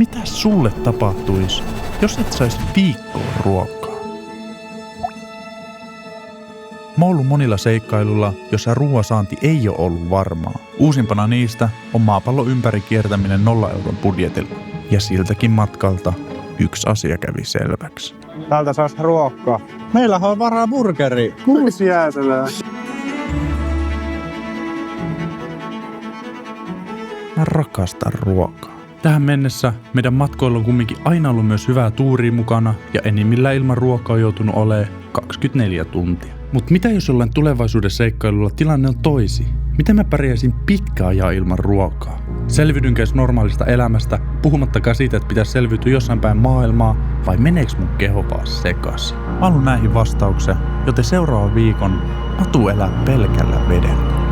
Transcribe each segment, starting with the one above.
Mitäs sulle tapahtuisi, jos et saisi viikkoon ruokaa? Mä oon ollut monilla seikkailulla, jossa ruoansaanti ei ole ollut varmaa. Uusimpana niistä on maapallon ympäri kiertäminen 0 euron budjetilla. Ja siltäkin matkalta yksi asia kävi selväksi. Täältä saisi ruokaa. Meillähän on varaa burgeri. 6 jäätelöä. Mä rakastan ruokaa. Tähän mennessä meidän matkoilla on kumminkin aina ollut myös hyvää tuuria mukana ja enimmillään ilman ruokaa on joutunut olemaan 24 tuntia. Mutta mitä jos jollain tulevaisuuden seikkailulla tilanne on toisi? Miten mä pärjäisin pitkä ajaa ilman ruokaa? Selviydynkö normaalista elämästä, puhumattakaan siitä, että pitäisi selviytyä jossain päin maailmaa, vai meneekö mun keho vaan sekaisin? Mä haluan näihin vastauksen, joten seuraavan viikon mä tuun elää pelkällä vedellä.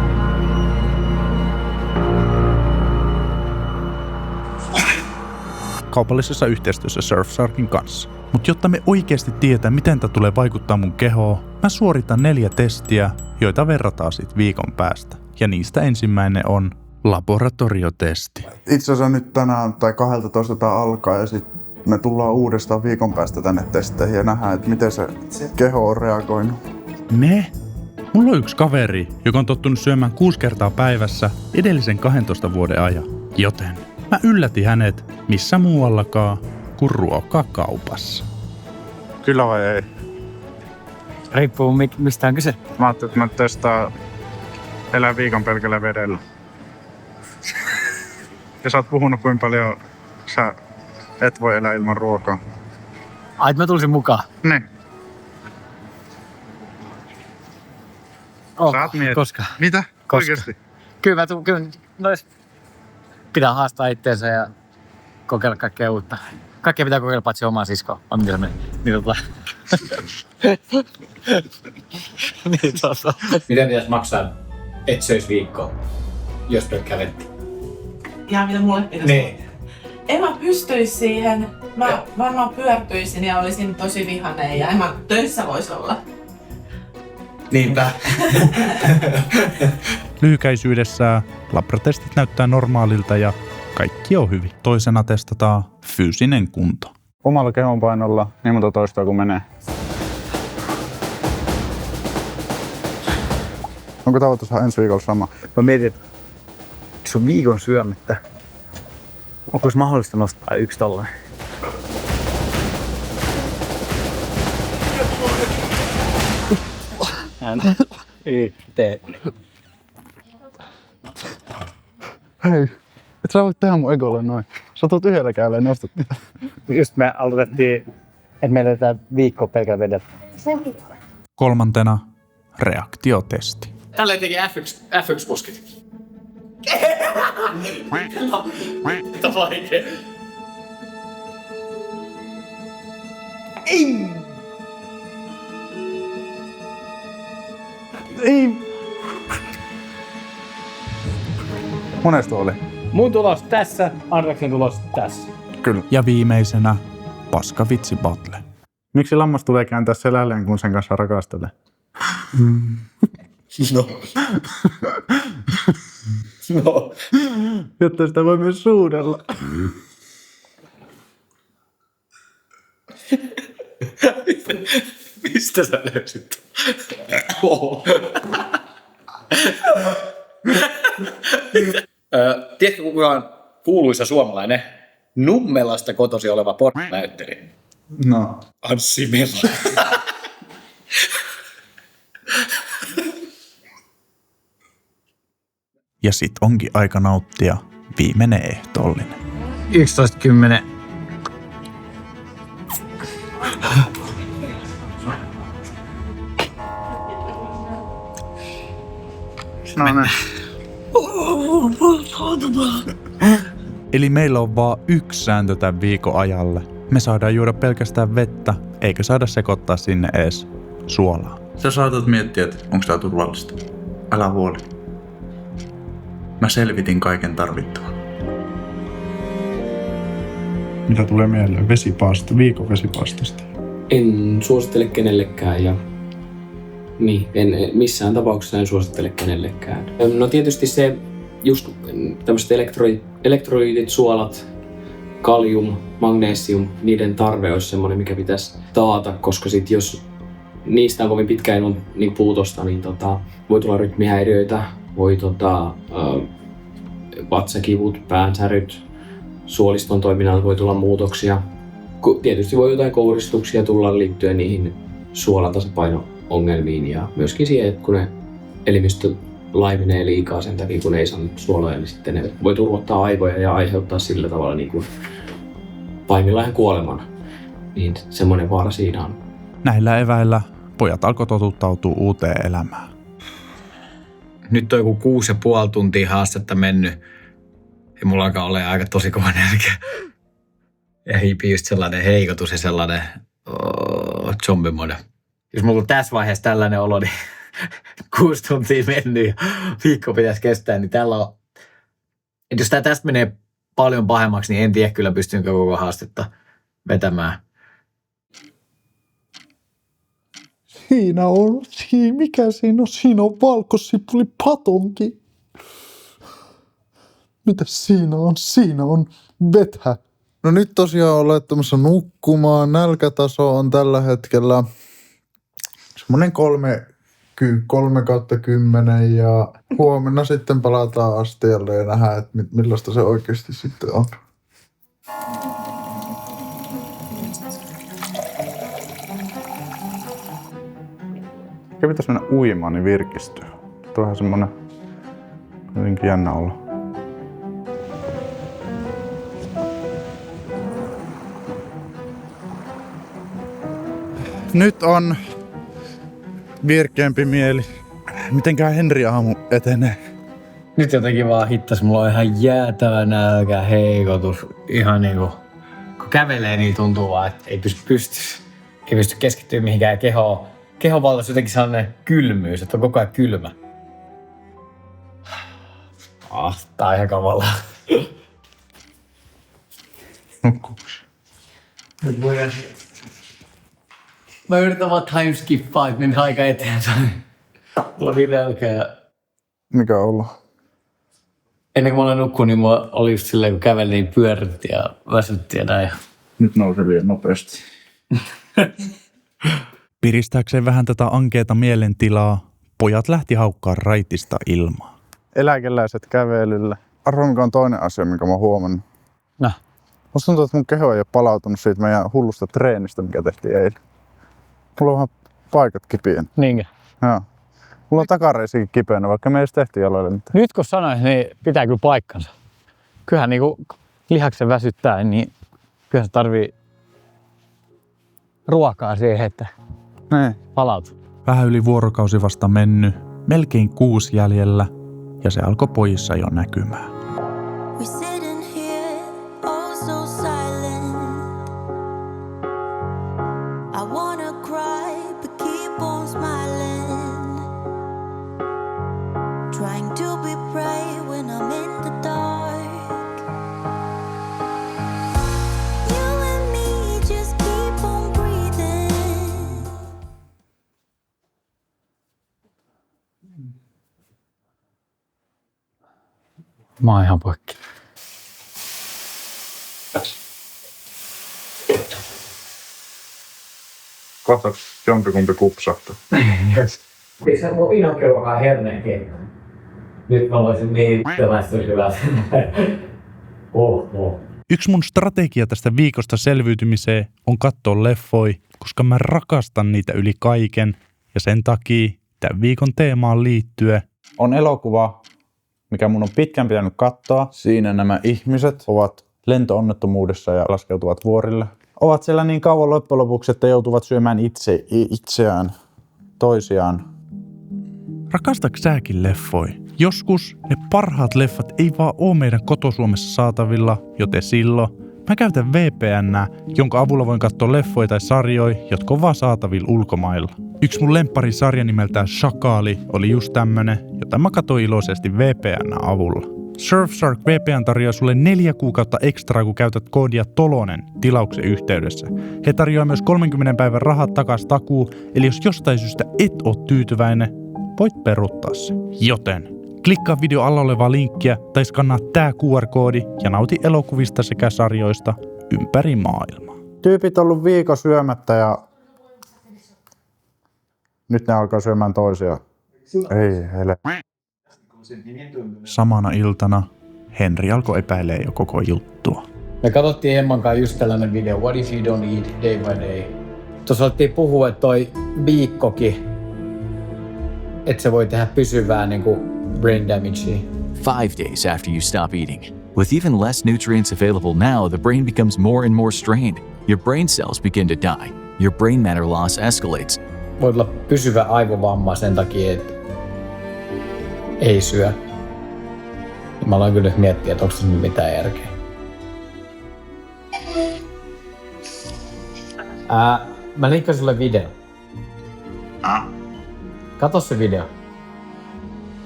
Kaupallisessa yhteistyössä Surfsharkin kanssa. Mutta jotta me oikeasti tietää, miten tämä tulee vaikuttaa mun kehoon, mä suoritan 4 testiä, joita verrataan sit viikon päästä. Ja niistä ensimmäinen on laboratoriotesti. Itse asiassa nyt tänään tai 12 tää alkaa ja sitten me tullaan uudestaan viikon päästä tänne testeihin ja nähdään, että miten se keho on reagoinut. Me? Mulla on yksi kaveri, joka on tottunut syömään 6 kertaa päivässä edellisen 12 vuoden ajan. Joten mä yllätin hänet missä muuallakaan kuin ruokakaupassa. Kyllä vai ei? Riippuu mistä on kyse. Mä ajattelin, että mä testaan elää viikon pelkällä vedellä. Ja sä oot puhunut, kuinka paljon sä et voi elää ilman ruokaa. Ai, mä tulisin mukaan. Niin. Oh, Sä oot miettinyt. koska? Mitä? Koska? Oikeesti? Kyllä, pitää haastaa itseensä ja kokeilla kaikkea uutta. Kaikkea pitää kokeilla paitsi omaa siskoa. On mitä se menee. Niin tossa. Miten pitäisi maksaa, et söisi viikkoa, jos pelkkää vettä? Ja mitä mulle pitäisi? Niin. En mä pystyisi siihen. Mä varmaan pyörtyisin ja olisin tosi vihainen ja en mä töissä voisi olla. Niinpä. Lyhykäisyydessään labratestit näyttää normaalilta ja kaikki on hyvin. Toisena testataan fyysinen kunto. Omalla kehonpainolla niin monta toistoa kuin menee. Onko tavoitus ensi viikolla sama? Mä mietin, että se on viikon syömättä. Onko mahdollista nostaa yksi tollainen? Ei tee. Hei, et sä voit tehdä mun egolle noin. Sä tulet yhdellä käydellä ja nostat niitä. Just me aloitettiin, että meillä tää viikko pelkällä vedellä. Kolmantena reaktiotesti. Tälleen teki F1-poskit. Mitä vaikea. Ei! Monesta oli? Mun tulos tässä, Andreksen tulos tässä. Kyllä. Ja viimeisenä paskavitsi battle. Miksi lammas tulee kääntää selälleen, kun sen kanssa rakastelee? No. No. Jotta sitä voi myös suudella. Mistä sä löysit? Oh. Tiedätkö kuka on kuuluisa suomalainen Nummelasta kotosi oleva pornonäyttelijä? No. Anssi Mela. Ja sit onkin aika nauttia viimeinen ehtoollinen. 11.10. No niin. Eli meillä on vaan yksi sääntö tämän viikon ajalle. Me saadaan juoda pelkästään vettä, eikä saada sekoittaa sinne ees suolaa. Sä saatat miettiä, että onko tää turvallista. Älä huoli. Mä selvitin kaiken tarvittavan. Mitä tulee mieleen? Vesipaasto, viikon vesipaastosta. En suosittele kenellekään ja en missään tapauksessa en suosittele kenellekään. No tietysti se just tämmöiset elektrolyydit, suolat, kalium, magnesium, niiden tarve olisi semmoinen, mikä pitäisi taata, koska sit jos niistä on kovin pitkään niin puutosta, niin voi tulla rytmihäiriöitä, voi vatsakivut, päänsäryt, suoliston toiminnalta voi tulla muutoksia. Tietysti voi jotain kouristuksia tulla liittyen niihin suolatasapaino-ongelmiin ja myöskin siihen, että kun ne elimistö laimenee liikaa sen takia, kun ei saa suoloja, niin sitten ne voi turvottaa aivoja ja aiheuttaa sillä tavalla niin kuin pahimmillaan kuoleman. Niin semmoinen vaara siinä on. Näillä eväillä pojat alkoi totuttautua uuteen elämään. Nyt on joku 6,5 tuntia haastetta mennyt ja mulla alkaa olla aika tosi kova nälkä. Ja hiipii just sellainen heikotus ja sellainen zombimode. Jos mulla on tässä vaiheessa tällainen olo, niin 6 tuntia mennyt ja viikko pitäisi kestää, niin tällä on... Et jos tää tästä menee paljon pahemmaksi, niin en tiedä kyllä pystynkö koko haastetta vetämään. Mikä siinä on? Siinä on valkosipulipatonki. Mitäs siinä on? Siinä on vetä. No nyt tosiaan olen laittamassa nukkumaan. Nälkätaso on tällä hetkellä semmoinen 3/10 ja huomenna sitten palataan astialle ja nähdään, että millaista se oikeasti sitten on. Ehkä pitäisi mennä uimaan, niin virkistyy. Tuo on semmonen jotenkin jännä olla. Nyt on virkeämpi mieli. Mitenkään Henri aamu etenee? Nyt jotenkin vaan hittas, mulla on ihan jäätävä nälkä, heikotus. Ihan niinku, kun kävelee niin tuntuu vaan, että ei pysty keskittyä mihinkään kehon valtaisi jotenkin sellainen kylmyys, että on koko ajan kylmä. Tää on ihan kamalaa. Nukkuuks? Mä yritän vaan timeskippaa, että mennään aika eteenpäin. Mulla on niin nälkä. Mikä on ollut? Ennen kuin mä olen nukkunut, niin mulla oli just silleen, kun kävelin, niin pyöritti ja väsytti ja näin. Nyt nousee liian nopeasti. Piristääkseen vähän tätä ankeeta mielentilaa, pojat lähti haukkaan raitista ilmaa. Eläkeläiset kävelyllä. Arvo, mikä on toinen asia, minkä mä oon huomannut. No. Musta tuntuu, että mun keho ei ole palautunut siitä meidän hullusta treenistä, mikä tehtiin eilen. Mulla on vähän paikat kipeänä. Niinkö? Joo. Mulla on takareisikin kipeänä, vaikka me ei edes tehty jaloille mitään. Nyt kun sanoin, niin pitää kyllä paikkansa. Kyllähän niinku lihaksen väsyttää, niin kyllä se tarvii ruokaa siihen, että palautuu. Vähän yli vuorokausi vasta mennyt, melkein 6 jäljellä, ja se alkoi pojissa jo näkymään. We sitting here, all so silent. I wanna cry, but keep on smiling. Trying to be brave when I'm in the dark. You and me just keep on breathing. Mä oon ihan poikki. Kohta jompikumpi kupsahtaa. Eikö se mun inokkeluakaan herneenkin? Nyt mä voisin niin tällaista hyvää. Yksi mun strategia tästä viikosta selviytymiseen on katsoa leffoi, koska mä rakastan niitä yli kaiken. Ja sen takia tämän viikon teemaan liittyen On elokuva, mikä mun on pitkään pitänyt katsoa. Siinä nämä ihmiset ovat lentoonnettomuudessa ja laskeutuvat vuorille. Ovat siellä niin kauan loppujen lopuksi, että joutuvat syömään itseään, toisiaan. Rakastaks säkin leffoi? Joskus ne parhaat leffat ei vaan oo meidän kotosuomessa saatavilla, joten silloin mä käytän VPN:ää, jonka avulla voin katsoa leffoja tai sarjoja, jotka on vaan saatavilla ulkomailla. Yksi mun lemppari-sarja nimeltään Shakaali oli just tämmönen, jota mä katsoin iloisesti VPN:n avulla. Surfshark VPN tarjoaa sulle 4 kuukautta ekstraa, kun käytät koodia TOLONEN tilauksen yhteydessä. He tarjoaa myös 30 päivän rahat takas takuu, eli jos jostain syystä et oo tyytyväinen, voit peruuttaa se. Joten Klikkaa video alla olevaa linkkiä tai skannaa tää QR-koodi ja nauti elokuvista sekä sarjoista ympäri maailmaa. Tyypit on ollut viikon syömättä ja nyt ne alkaa syömään toisiaan. Ei hele. Samana iltana Henri alkoi epäilee jo koko juttua. Me katsottiin Emman kanssa just tällainen video, What if you don't eat day by day? Tuossa alettiin puhua, että toi viikkokin, että se voi tehdä pysyvää niin kuin brain damagea. 5 days after you stop eating. With even less nutrients available now, the brain becomes more and more strained. Your brain cells begin to die. Your brain matter loss escalates. Voi olla pysyvä aivovamma sen takia, että ei syö. Ja mä aloin kyllä nyt miettiä, että onko se mitään järkeä. Mä linkkaan sulle video. Kato se video.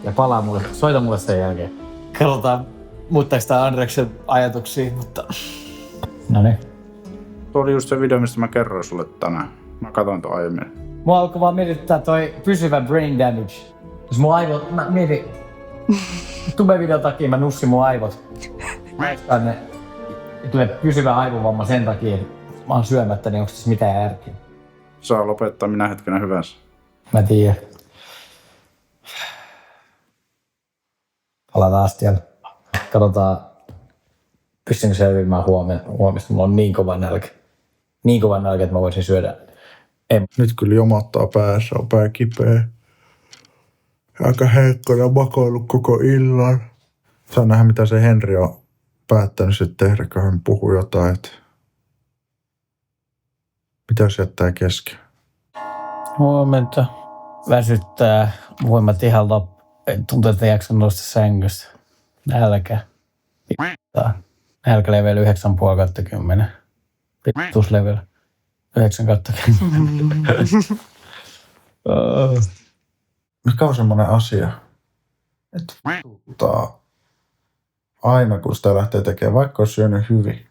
Ja palaa mulle, soita mulle sen jälkeen. Katsotaan, muuttaako tää Andreksen ajatuksia, mutta... Noniin. Tuo oli just se video, mistä mä kerroin sulle tänään. Mä katsoin tuon aiemmin. Mua alkoi vaan mietittää toi pysyvä brain damage. Jos mun aivot, mä mietin... Tubevideon takia mä nussin mun aivot. Tänne tulee pysyvä aivovamma sen takia, että mä oon syömättä, niin onko tässä mitään järkeä? Saa lopettaa minä hetkenä hyvänsä. Mä tiedän. Palataan astialle. Katsotaan, pystynkö selviämään huomista. Mulla on niin kova nälkä. Niin kova nälkä, että mä voisin syödä. Nyt kyllä jomottaa päässä, on pää kipeä. Aika heikkona makoillut koko illan. Saa nähdä, mitä se Henri on päättänyt sitten tehdä, kun hän puhuu jotain. Että... Mitä jos jättää kesken? Huomenta. Väsyttää. Voimat ihan tuntuu, että ei jaksa nousta sängystä. Nälkä. Nälkä level 9,5/10. Pittus level 9/10. Mikä on semmoinen asia, että aina kun sitä lähtee tekemään, vaikka on syönyt hyvin.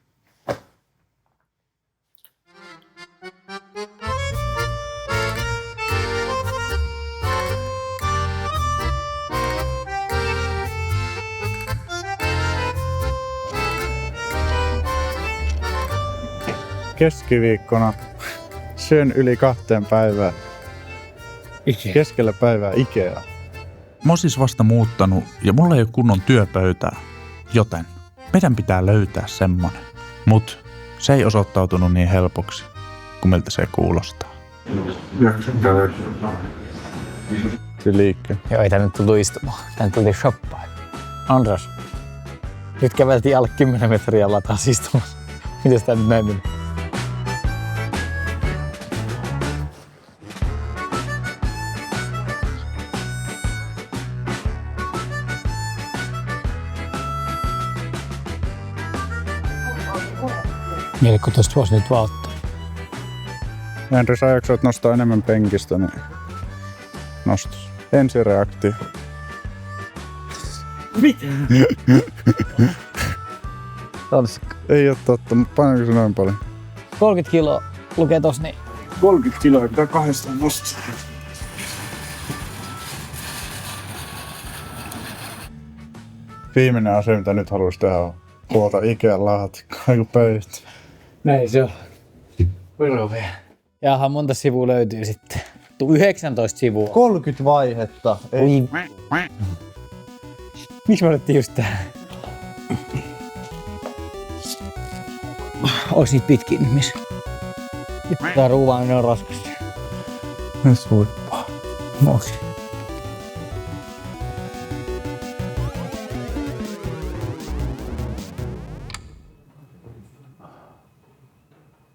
Keskiviikkona syön yli 2 päivää. Keskellä päivää Ikea. Mä oon siis vasta muuttanut ja mulla ei ole kunnon työpöytää, joten meidän pitää löytää semmonen. Mut se ei osoittautunut niin helpoksi, kuin miltä se kuulostaa. Se liikkeen. Joo, ei tänne tultu istumaan. Tänne tultiin shoppaan. Andras, nyt käveltiin alle 10 metriä taas istumassa. Mites tää nyt näin meni? Mieli, kun tosta voisi nyt vaan ottaa. Henri, sä jaksoit nostaa enemmän penkistä, niin nostus. Ensireaktio. Mitä? Ei oo totta, mutta painako se noin paljon? 30 kiloa lukee tossa niin. 30 kiloa pitää 2 nostaa. Viimeinen asia, mitä nyt haluais tehdä, on huolta Ikean laatikkoa joku pöytä. Näin se on. Virove. Jaha, monta sivua löytyy sitten. 19 sivua. 30 vaihetta. Oi. Miksi me otettiin just tää? Ois niitä pitkin ihmisiä. Tää ruuvaaminen on raskasta. Ne suippaa. Mosi.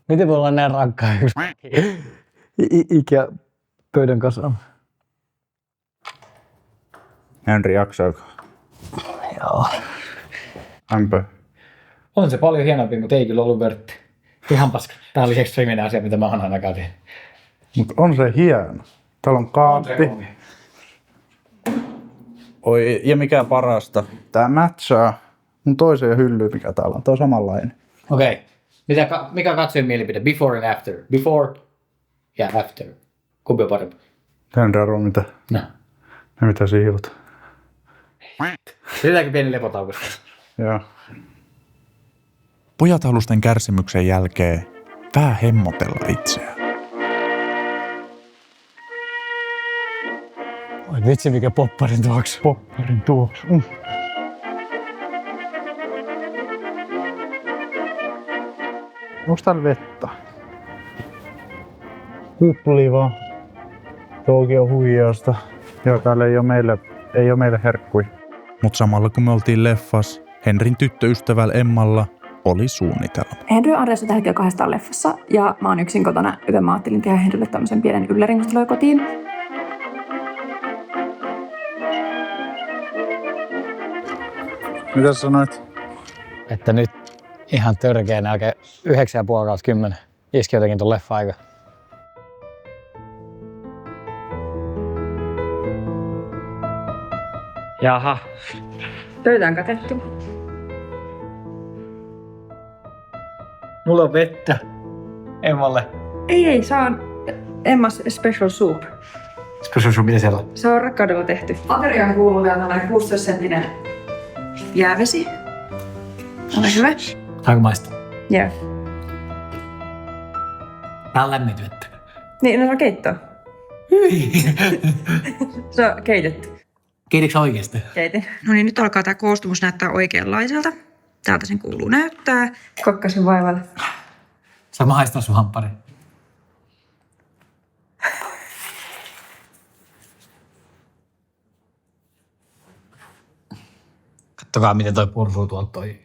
Miten voi olla näin rankkaa yksi ikä pöydän kasaan? Henri, jaksaako? Joo. Ämpö. On se paljon hienompi, mutta ei kyllä ollut vörtti. Ihan paska. Tää oli ekstreeminen asia, mitä mä oon ainakaan tehnyt. Mut on se hieno. Täällä on kaappi. Oi, ja mikä parasta, tää matchaa mun toiseen hyllyyn, mikä täällä on. Tää on samanlainen. Okei. Mikä on katsojen mielipide? Before and after. Before ja after. Kumpi on parempi? Henri, arvo mitä? No. Ja mitä siivot? Pidetäänkö pieni lepotauko? Joo. Pojat halusi tämän kärsimyksen jälkeen vähän hemmotella itseään. Oi vitsi mikä popparin tuoksu. Popparin tuoksu. Onks täällä vettä? Hyppli vaan. Tuokin on huijausta. Joo, täällä ei oo meille herkkui. Mut samalla kun me oltiin leffas, Henrin tyttöystävällä Emmalla oli suunnitelma. Henry ja Andreas on tällä hetkellä 200 leffassa ja mä oon yksin kotona, joten mä ajattelin tehdä Henrylle tämmöisen pienen yllärin, kun se tulee kotiin. Mitä sanoit? Että nyt ihan törkeä nälkä 9,5/10 iski jotenkin ton leffa-aika. Jaha. Pöytä on katettu. Mulla on vettä. Emmalle. Ei, se on Emma's Special Soup. Special Soup, mitä siellä on? Se on rakkaudella tehty. Ateriaan kuuluu vielä tällainen 16-senttinen jäävesi. Ole hyvä. Saanko maistaa? Joo. Tää on lämmintä vettä. Niin, no se on keittoa. Se on keitetty. Keititkö sä oikeesti? Keitin. No niin, nyt alkaa tää koostumus näyttää oikeanlaiselta. Täältä sen kuuluu näyttää. Kokkasin vaivalle. Saanko mä haistaa sun hamppari? Kattokaa miten toi pursuu tuolta toi.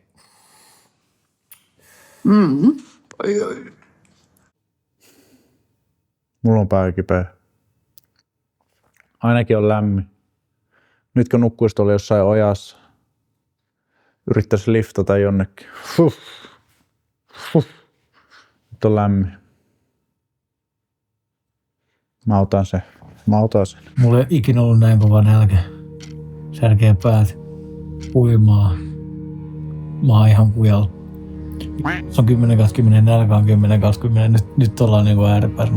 Mulla on pää kipeä. Ainakin on lämmin. Nyt kun nukkuisi tuolla jossain ojassa, yrittäisi liftata jonnekin. Nyt on lämmin. Mä otan sen. Mulla ei ikinä ollut näin kova nälkä. Särkeä päät. Uimaa. Mä oon ihan kujalla. Se on 10/10, nälkä on 10/10. Nyt ollaan niinku ääripäässä.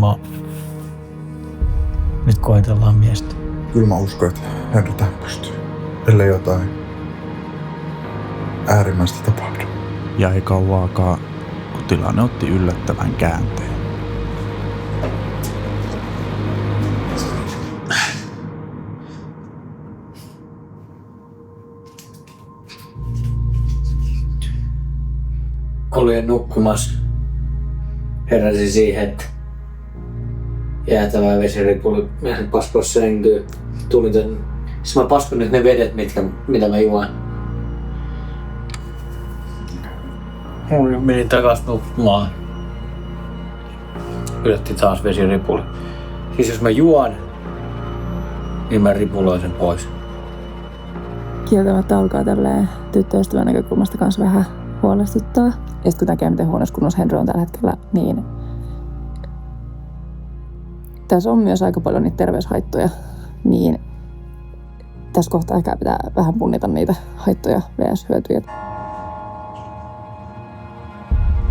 Nyt koetellaan miestä. Kyllä mä uskon, että Henry tähän pystyy. Ellei jotain äärimmäistä tapahdu. Ja ei kauaakaan, kun tilanne otti yllättävän käänteen. Olin nukkumassa. Heräsin siihen, että jäätävää vesiripuli paskos sänkyyn. Tulin tän. Siis mä paskon nyt ne vedet, mitä mä juon. Menin takas nukkumaan. Yllätti taas vesiripuli. Siis jos mä juon, niin mä ripuloin sen pois. Kieltämättä alkaa tälleen tyttöystävän näkökulmasta kanssa vähän huolestuttaa. Ja sit kun näkee, miten huonossa kunnossa Henry on tällä hetkellä, niin tässä on myös aika paljon niitä terveyshaittoja. Niin tässä kohtaa ehkä pitää vähän punnita niitä haittoja vs. hyötyjä.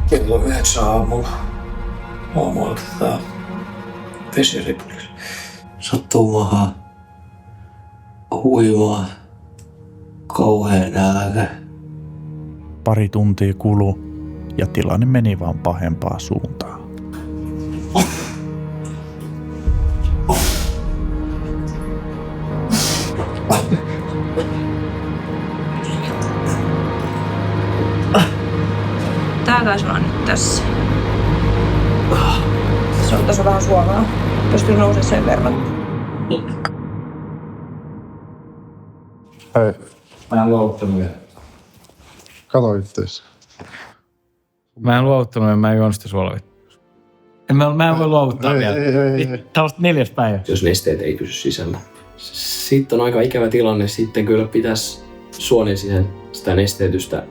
Kello 9 aamulla. Aamulla otetaan vesiripulilla. Sattuu mahaan. Huivaa. Kauhea nälkä. Pari tuntia kului ja tilanne meni vaan pahempaa suuntaan. Tää taisi olla nyt tässä. Se on tässä vähän suovaa. Pystyy nousemaan sen verran. Hei, Mä en luovuttanut vielä. kato ittees. Mä en luovuttanut ja mä en juonut sitä suolavittaa. Mä en voi luovuttaa vielä. Tää on 4. päivä. Jos nesteet ei pysy sisällä. Sitten on aika ikävä tilanne. Sitten kyllä pitäisi suonen siihen sitä nesteytystä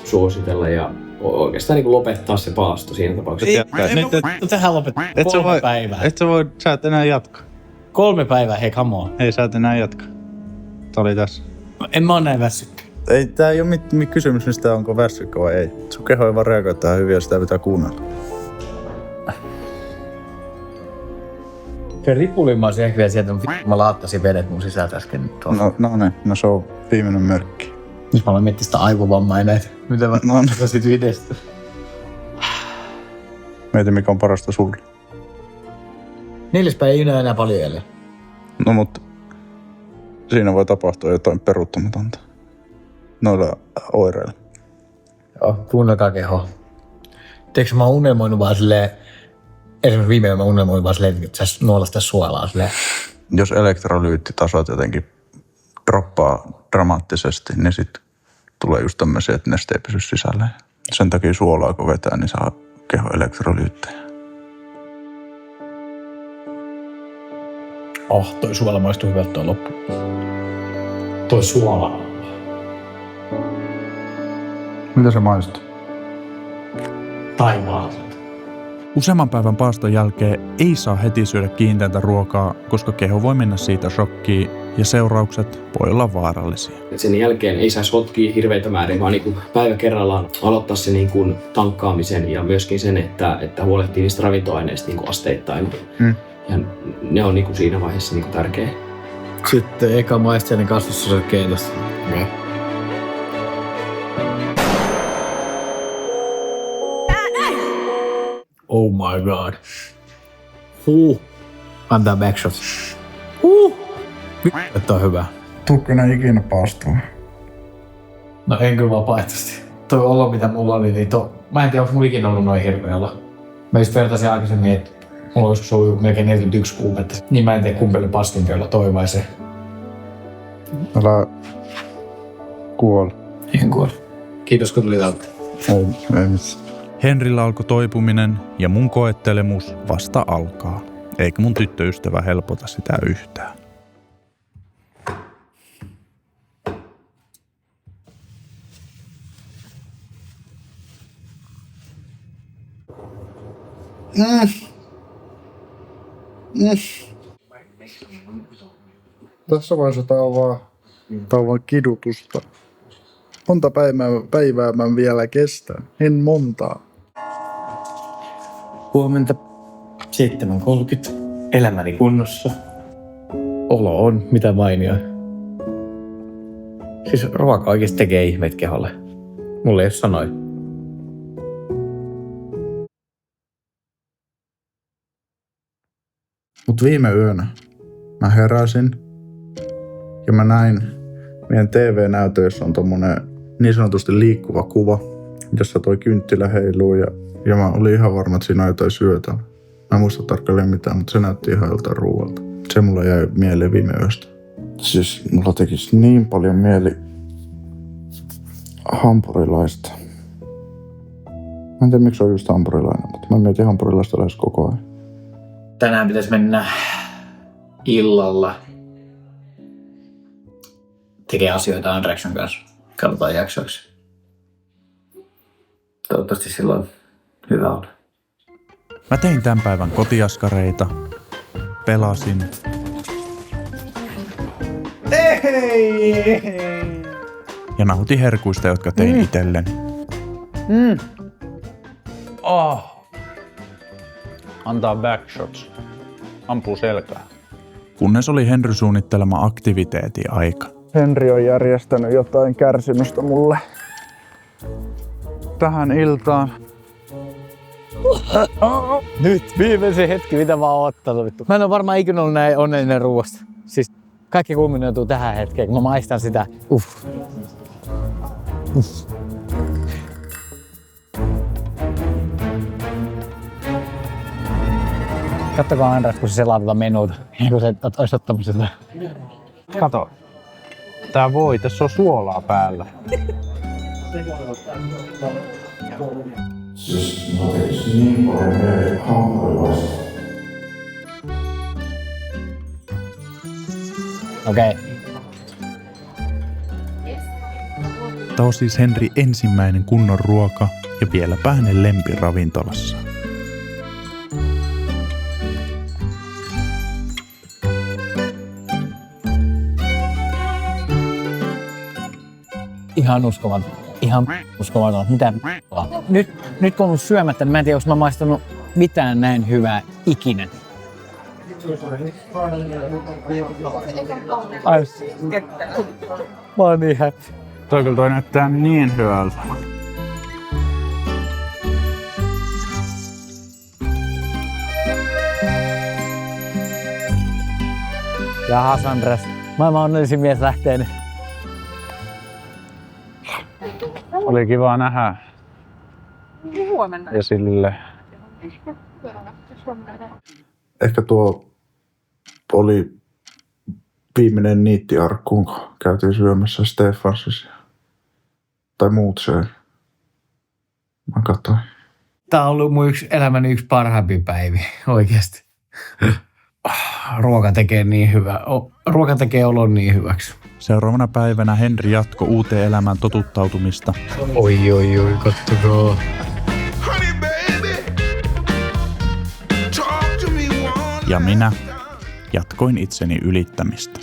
suositella ja oikeastaan niin lopettaa se paasto siinä tapauksessa. Tähän lopettaa 3 päivää. Sä et enää jatka. 3 päivää, hei come on. Ei, sä et enää jatka. Tää oli tässä. En mä oo näin väsykkä. Ei, tää ei oo kysymys mistä onko väsykkä vai ei. Sun keho ei vaan reagoi tähän hyvin ja sitä pitää kuunnella. Se ripuli mä olisin ehkä vielä sieltä, mä laattasin vedet mun sisältä äsken. No se on viimeinen merkki. Nyt mä aloin miettiä sitä aivovammaa ja näitä. Mitä mä siitä videosta. Mieti mikä on parasta sulle. 4. päivä ei enää paljon jäljellä. No mutta siinä voi tapahtua jotain peruuttamatonta. Noilla oireilla. Joo, kuunnelkaa kehoa. Tiedätkö, mä oon unelmoinut vaan silleen, esimerkiksi viime yönä mä unelmoin vaan silleen, että sä nuolasta suolaa silleen. Jos elektrolyyttitasot jotenkin droppaa dramaattisesti, niin sitten tulee just tämmöisiä, että neste ei pysy sisällä. Sen takia suolaa kun vetää, niin saa keho elektrolyyttejä. Toi suola maistuu hyvältä toi loppu. Toi suola. Mitä se maistuu? Taivaalta. Useamman päivän paaston jälkeen ei saa heti syödä kiinteäntä ruokaa, koska keho voi mennä siitä shokkiin ja seuraukset voi olla vaarallisia. Et sen jälkeen ei saisi hotkia hirveitä määrin, vaan niin päivä kerrallaan aloittaa se niin tankkaamisen ja myöskin sen, että huolehtii niistä ravintoaineista niin asteittain. Ja ne on niin siinä vaiheessa niin tärkeä. Sitten eka maisteinen kasvissosekeitos. Okay. Oh my god. Antaa backshots. Että on hyvä. Tuukko nää ikinä paastoon? No en kyllä vapaaehtoisesti. Toi olo mitä mulla oli, niin mä en tiedä onko mulla ikinä ollut noin hirveä olo. Mä just vertaisin aikaisemmin, että mulla olisi ollut melkein 41 kuumetta. Niin mä en tiedä kumpi oli paskin olla toi vai se. Älä kuole. En kuole. Kiitos kun tulit auttaa. Ei missään. Henrillä alkoi toipuminen ja mun koettelemus vasta alkaa. Eikä mun tyttöystävä helpota sitä yhtään. Tässä vaiheessa tää on vaan kidutusta. Monta päivää mä vielä kestän. En montaa. Huomenta 7.30. Elämäni kunnossa. Olo on mitä mainio. Siis ruoka oikeesti tekee ihmeet keholle. Mulle ei ole sanoi. Mut viime yönä mä heräsin ja mä näin meidän TV-näytö, jossa on tommonen niin sanotusti liikkuva kuva, jossa toi kynttilä heiluu ja mä olin ihan varma, että siinä on jotain syötävää. Mä en muista tarkalleen mitään, mutta se näytti ihan joltain ruualta. Se mulla jäi mieleen viime yöstä. Siis mulla tekisi niin paljon mieli hampurilaista. Mä en tiedä miksi on just hampurilainen, mutta mä mietin hampurilaista lähes koko ajan. Tänään pitäisi mennä illalla tekee asioita Andreksen kanssa. Katsotaan jaksoiksi. Toivottavasti silloin hyvä on. Mä tein tämän päivän kotiaskareita, pelasin ja nautin herkuista, jotka tein itselleni. Antaa backshots. Ampuu selkää. Kunnes oli Henry suunnittelema aktiviteetin aika. Henri on järjestänyt jotain kärsimystä mulle tähän iltaan. Nyt viimeisin hetki, mitä mä oon ottanut. Mä en ole varmaan ikinä ollut näin onnellinen ruoasta. Siis kaikki kulminoituu tähän hetkeen, kun mä maistan sitä. Kattokaa Andres, kun se selaa tuota menuuta, kun se olisi ottanut sitä. Kato. Tää voi, tässä on suolaa päällä. Siis mä tekisin niin paljon mieli hampurilaista. Okei. Tämä on siis Henri ensimmäinen kunnon ruoka ja vieläpä hänen lempiravintolassa. Ihan uskomaton. Ihan uskomaton. Mitä nyt kun on ollut syömättä, niin mä en tiedä, onko mä maistanut mitään näin hyvää ikinä. Mä oon niin happy. Toi näyttää niin hyvältä. Jahas Andres, maailman onnellisin mies lähtee nyt. Oli kiva nähdä. Huomenna. Ja sille. Ehkä tuo oli viimeinen niittiarkku, kun käytiin syömässä Stefansissa. Tai muut söi. Mä katsoin. Tää on ollut mun elämäni yksi parhaimpia päiviä, oikeesti. Ruoka tekee niin hyvä. Ruoka tekee olon niin hyväksi. Seuraavana päivänä Henri jatkoi uuteen elämään totuttautumista. Oi, kattokaa. Ja minä jatkoin itseni ylittämistä.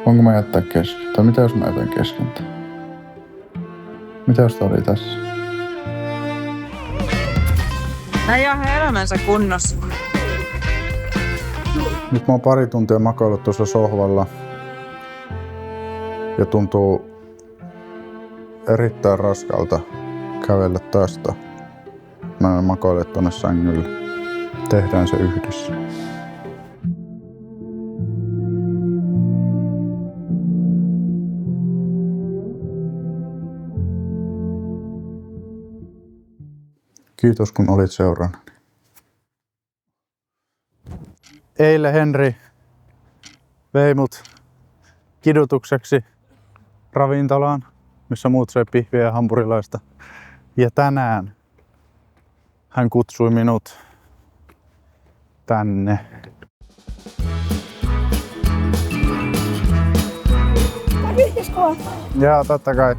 Onko mä jättää kesken? Tai mitä jos mä jätän kesken? Mitä jos tää oli tässä? Nää ei ole elämänsä kunnossa. Nyt mä oon pari tuntia makoillut tuossa sohvalla. Ja tuntuu erittäin raskalta kävellä tästä. Mä makoilen tonne sängylle. Tehdään se yhdessä. Kiitos kun olit seurana. Eilen Henri vei mut kidutukseksi ravintolaan, missä muut söi pihviä ja hampurilaista. Ja tänään hän kutsui minut tänne. Jaa, totta kai.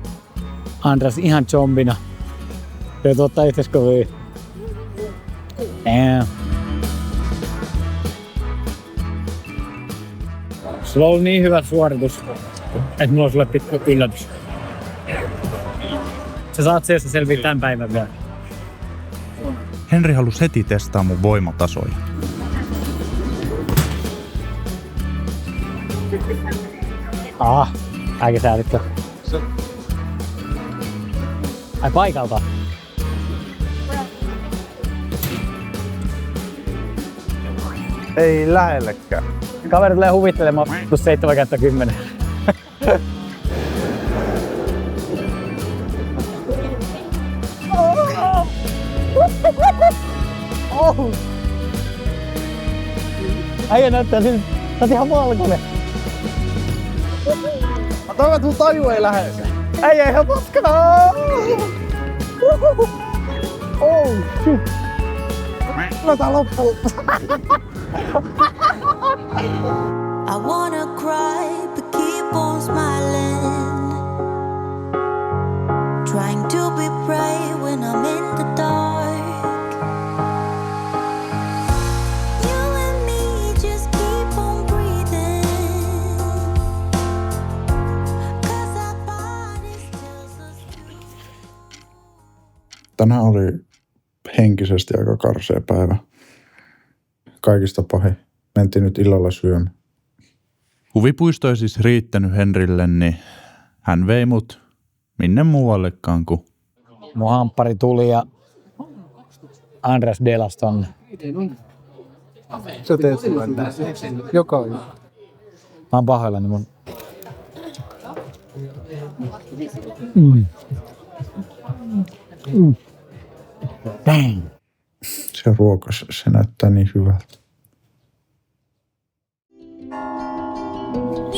Andres ihan zombina. Se tuottaa yhteiskovia. Damn. Sulla on ollut niin hyvä suoritus, että mulla on sulle pitkä yllätys. Sä saat se, jos sä selviät tämän päivän vielä. Henri halusi heti testaa mun voimatasoja. Äkki säälitkö? Ai paikalta? Ei lähellekään. Kaveri tulee huvittelemaan plus 7/10. Äijä näyttää siltä, sä oot ihan valkoinen. Mä toivon, että mun taju ei lähde. Äijä ihan paskana! Oh shit! Kyllä tää loppuu. I wanna cry, but keep on smiling. Trying to be brave when I'm in the dark. You and me just keep on breathing. 'Cause our bodies tells us to. Tänään oli henkisesti aika karsea päivä. Kaikista pahin. Mentiin nyt illalla syömään. Huvipuisto ei siis riittänyt Henrille, niin hän vei mut minne muuallekaan kuin. Mun hamppari tuli ja Andres delas tonne. Sä teet sulle tässä. Joka on. Mä oon pahoillani mun. Bang! Se ruoka, se näyttää niin hyvältä.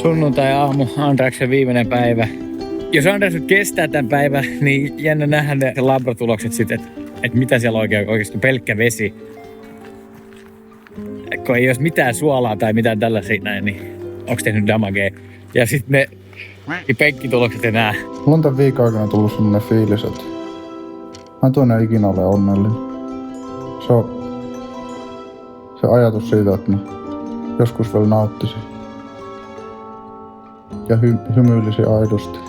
Sunnuntai-aamu, Andreksen viimeinen päivä. Jos Andres nyt kestää tämän päivän, niin jännä nähdä ne labratulokset sitten, että mitä siellä oikeasti pelkkä vesi. Kun ei olisi mitään suolaa tai mitään tällaisia näin, niin onko tehnyt damagea. Ja sitten ne penkkitulokset enää. Mulla on tämän viikon aikana tullut semmonen fiilis, että mä en tuonne ikinä ole onnellinen. Se ajatus siitä, että mä joskus vielä nauttisin. Ja hymyilisin aidosti.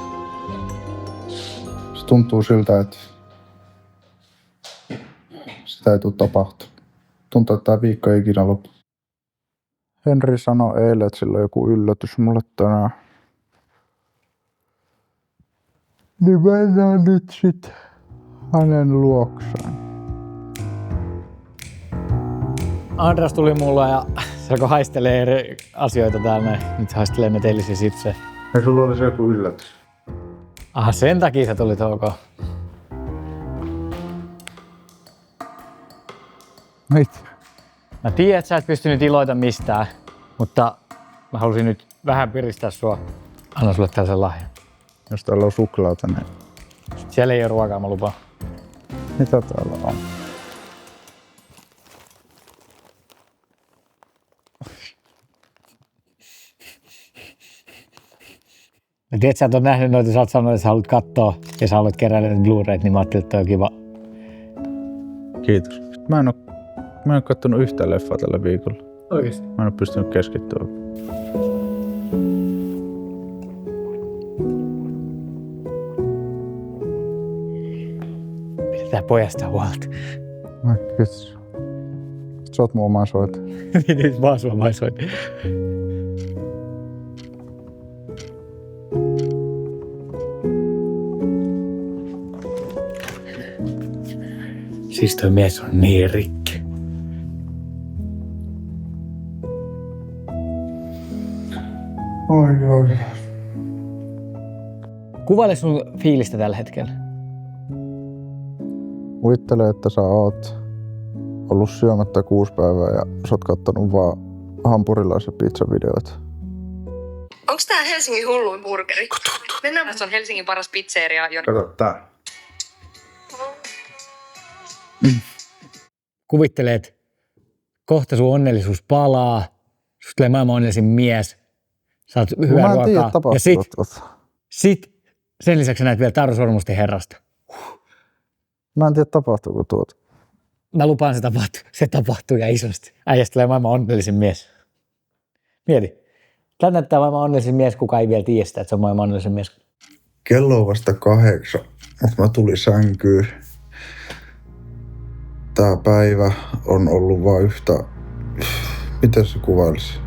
Se tuntuu siltä, että sitä ei tule tapahtumaan. tuntuu, että tää viikko ei ikinä loppu. Henri sanoi eilen, että sillä on joku yllätys mulle tänään. Niin mennään nyt sit hänen luokseen. Andras tuli mulla ja se alkoi haistelee eri asioita täällä. Nyt haistelee metellisiä sipsejä. Ja sulla oli se joku yllätys. Aha, sen takia sä tulit ok. Mitä? Mä tiedän, että sä et pystynyt iloita mistään, mutta mä halusin nyt vähän piristää sua. Anna sulle tällaisen lahjan. Jos täällä on suklaata, niin Siellä ei ole ruokaa, mä lupaan. mitä täällä on? Mä tiedät, sä et ole nähnyt noita, sä oot sanonut, että sä haluat katsoa ja sä haluat keräillä ne Blu-rayt, niin mä ajattelin, että toi on kiva. Kiitos. Mä en oo kattonut yhtään leffaa tällä viikolla. Oikeesti? Mä en oo pystynyt keskittyä. Pidetään pojasta huolta. Ai, kiitos. Sä oot mun omaishoitaja. Nyt mä oon sua maisoin. Siis toi mies on niin rikki. Oi. Kuvaile sun fiilistä tällä hetkellä. Kuvittele, että sä oot ollut syömättä 6 päivää ja sä oot kattonut vaan hampurilaisen pizzavideoita. Onks tää Helsingin hulluin burgeri? Mennään. Tässä on Helsingin paras pizzeria. Kato tää. Kuvittele, että kohta sun onnellisuus palaa. Susta tulee maailman onnellisin mies. Saat hyvää Mä en tiedä, ruokaa. Ja sit sen lisäksi näet vielä Taru Sormusten herrasta. Mä en tiedä, tapahtuuko tuota. Mä lupaan, se tapahtuu ja isosti. Äijästä tulee maailman onnellisin mies. Mieti. Tää näyttää maailman onnellisin mies, kuka ei vielä tiedä sitä, että se on maailman onnellisin mies. Kello on vasta 8, mutta mä tulin sänkyyn. Tää päivä on ollut vaan yhtä... Miten se kuvailisi?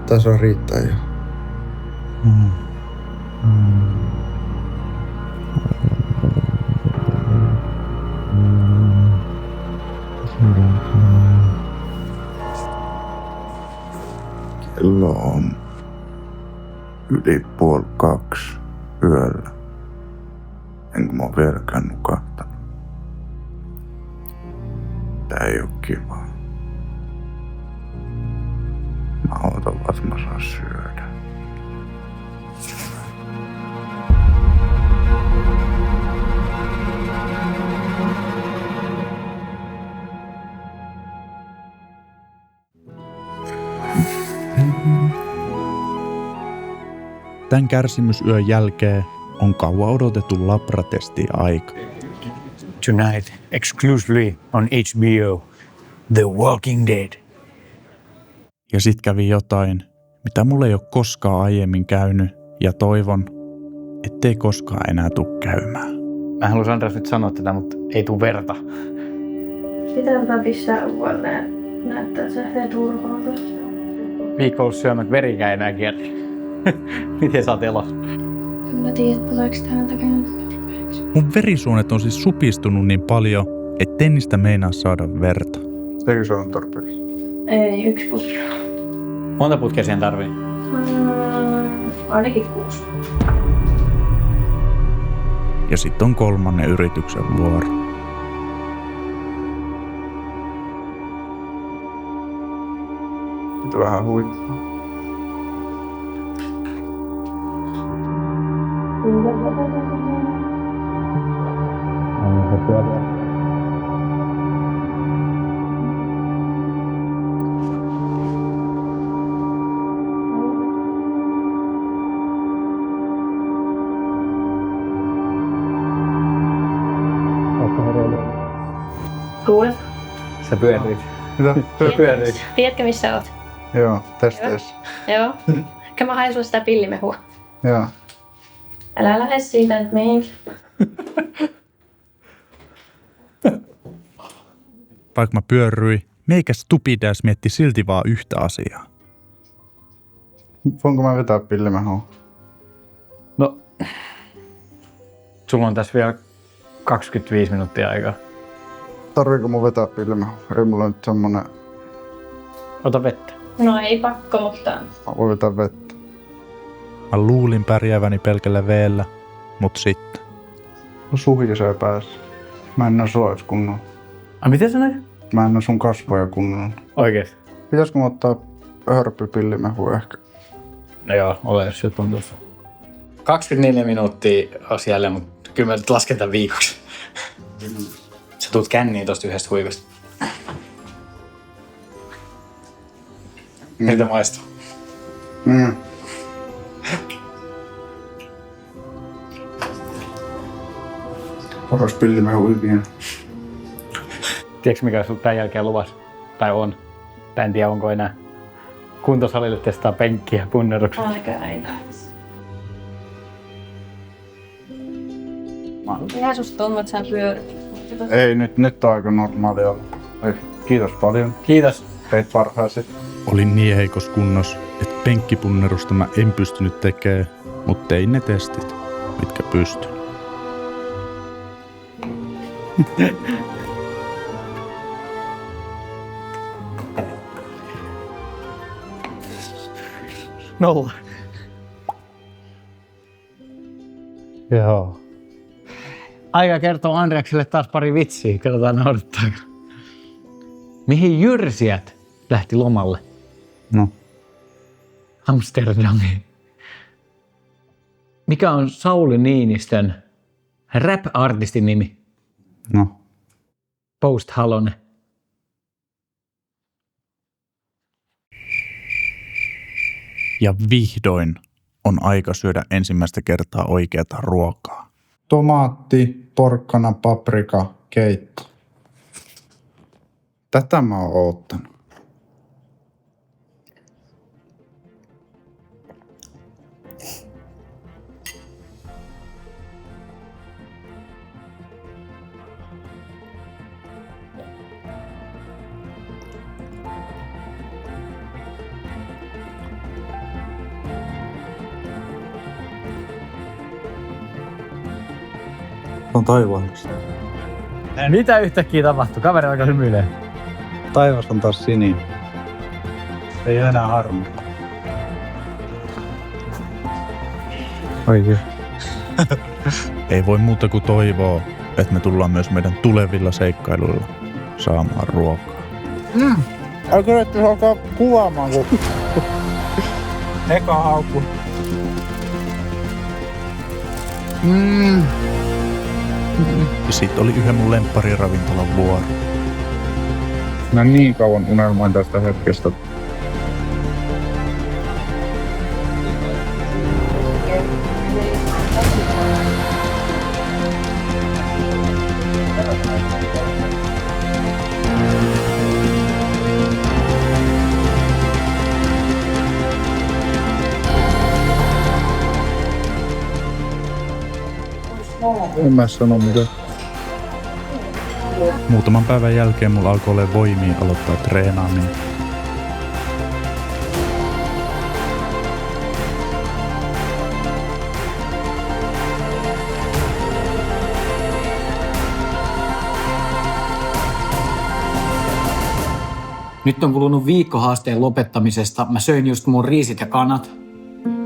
Tässä on riittää jo. Kello on yli 1:30 yöllä. Enkä mä oon vieläkään nukahtanut. Tää ei oo kivaa. Mä ootan vaan, että mä saan syödä. Tän kärsimysyön jälkeen on kauan odotettu labratesti aika. Tonight, exclusively on HBO, The Walking Dead. Ja sit kävi jotain, mitä mulle ei ole koskaan aiemmin käynyt, ja toivon, ettei koskaan enää tuu käymään. Mä haluaisin Andras nyt sanoa tätä, mutta ei tuu verta. Pitääpä pistää uudelleen. Näyttää, että se lähtee turvautua. Viikko ollut syömät verikään enää kierri. Miten sä oot elossa? En mä tiedä, tuleeko tähän takana. Mun verisuonet on siis supistunut niin paljon, ettei niistä meinaa saada verta. Eikö se on tarpeeksi? Ei, 1 putki. Monta putkea siihen tarvii? Ainakin 6. Ja sit on 3. yrityksen vuoro. Nyt vähän huippaa. Kuulet? Sä pyörit. Mitä? Pyörit. Tiedätkö missä oot? Joo, testeessä. Joo. Ehkä mä hain sulle sitä pillimehua. Joo. Älä lähde siitä nyt mihinkin. vaikka mä pyörryin, meikä stupidass mietti silti vaan yhtä asiaa. Voinko mä vetää pillimehoa? No, sulla on tässä vielä 25 minuuttia aikaa. Tarviiko mun vetää pillimehoa? Ei mulla nyt semmonen... Ota vettä. No ei pakko, mutta... Mä voin vetää vettä. Mä luulin pärjääväni pelkällä veellä, mut sitten. No suhisee päässä. Mä en näe sua edes kunnolla. Ai miten sä näin? Mä en näe sun kasvoja kunnolla. Oikeesti? Pitäisikö mä ottaa hörppypillimehua ehkä? No joo, ole jos se tuntuu. 24 minuuttia olisi jälleen, mutta kyllä mä nyt lasken tämän viikoksi. Sä tuut känniin tosta yhdestä huikosta. Miltä maistuu? Paras pillimehu ikinä. Tiedätkö mikä sulla tämän jälkeen luvassa? Tai on? Tai en tiedä onko enää. Kuntosalille testaa penkkiä ja punneruksia. Aika aina. Ihan susta tuntuu, että sä pyörit. Ei, nyt on aika normaalia. Ei, kiitos paljon. Kiitos. Teit parhaasi. Olin niin heikos kunnos, että penkkipunnerusta mä en pystynyt tekemään, mutta tein ne testit, mitkä pystyn. Nolla. Joo. Aika kertoa Andreakselle taas pari vitsiä. Katsotaan noudattaako. Mihin jyrsijät lähti lomalle? No. Amsterdamiin. Mikä on Sauli Niinistön rap-artistin nimi? No. Post Halonen. Ja vihdoin on aika syödä ensimmäistä kertaa oikeata ruokaa. Tomaatti, porkkana, paprika, keitto. Tätä mä oon oottanut. On taivaallista. Mitä yhtäkkiä tapahtui? Kaveri alkaa hymyilee. Taivas on taas sininen. Ei enää harmi. Oikein. Ei voi muuta kuin toivoa, että me tullaan myös meidän tulevilla seikkailuilla saamaan ruokaa. Eikö nyt alkaa kuvaamaan, kun eka alku. Ja sit oli yhden mun lemppariravintolan vuoro. Mä niin kauan unelmoin tästä hetkestä. En mä sano mitään. Muutaman päivän jälkeen mulla alkoi olla voimia aloittaa treenaaminen. Nyt on kulunut viikko haasteen lopettamisesta. Mä söin just mun riisit ja kanat.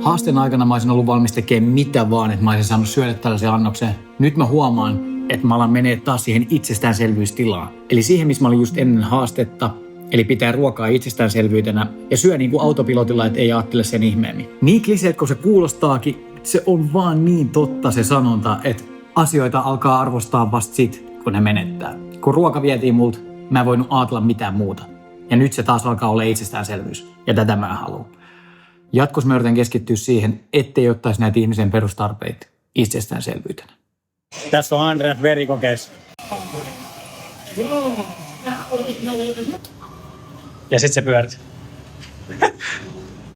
Haasteen aikana mä olisin ollut valmis tekemään mitä vaan, että mä olisin saanut syödä tällaisen annoksen. Nyt mä huomaan, että mä alan menee taas siihen itsestäänselvyystilaan. Eli siihen, missä mä olin just ennen haastetta. Eli pitää ruokaa itsestäänselvyytenä ja syö niin kuin autopilotilla, että ei ajattele sen ihmeemmin. Niin kliseet, kun se kuulostaakin, se on vaan niin totta se sanonta, että asioita alkaa arvostaa vasta sit, kun ne menettää. Kun ruoka vietiin multa, mä en voinut ajatella mitään muuta. Ja nyt se taas alkaa olla itsestäänselvyys. Ja tätä mä haluan. Jatkossa mä yritän keskittyä siihen, ettei ottaisi näitä ihmisen perustarpeita itsestäänselvyytenä. Tässä on Andreas verikokeessa. Ja sit se pyörit.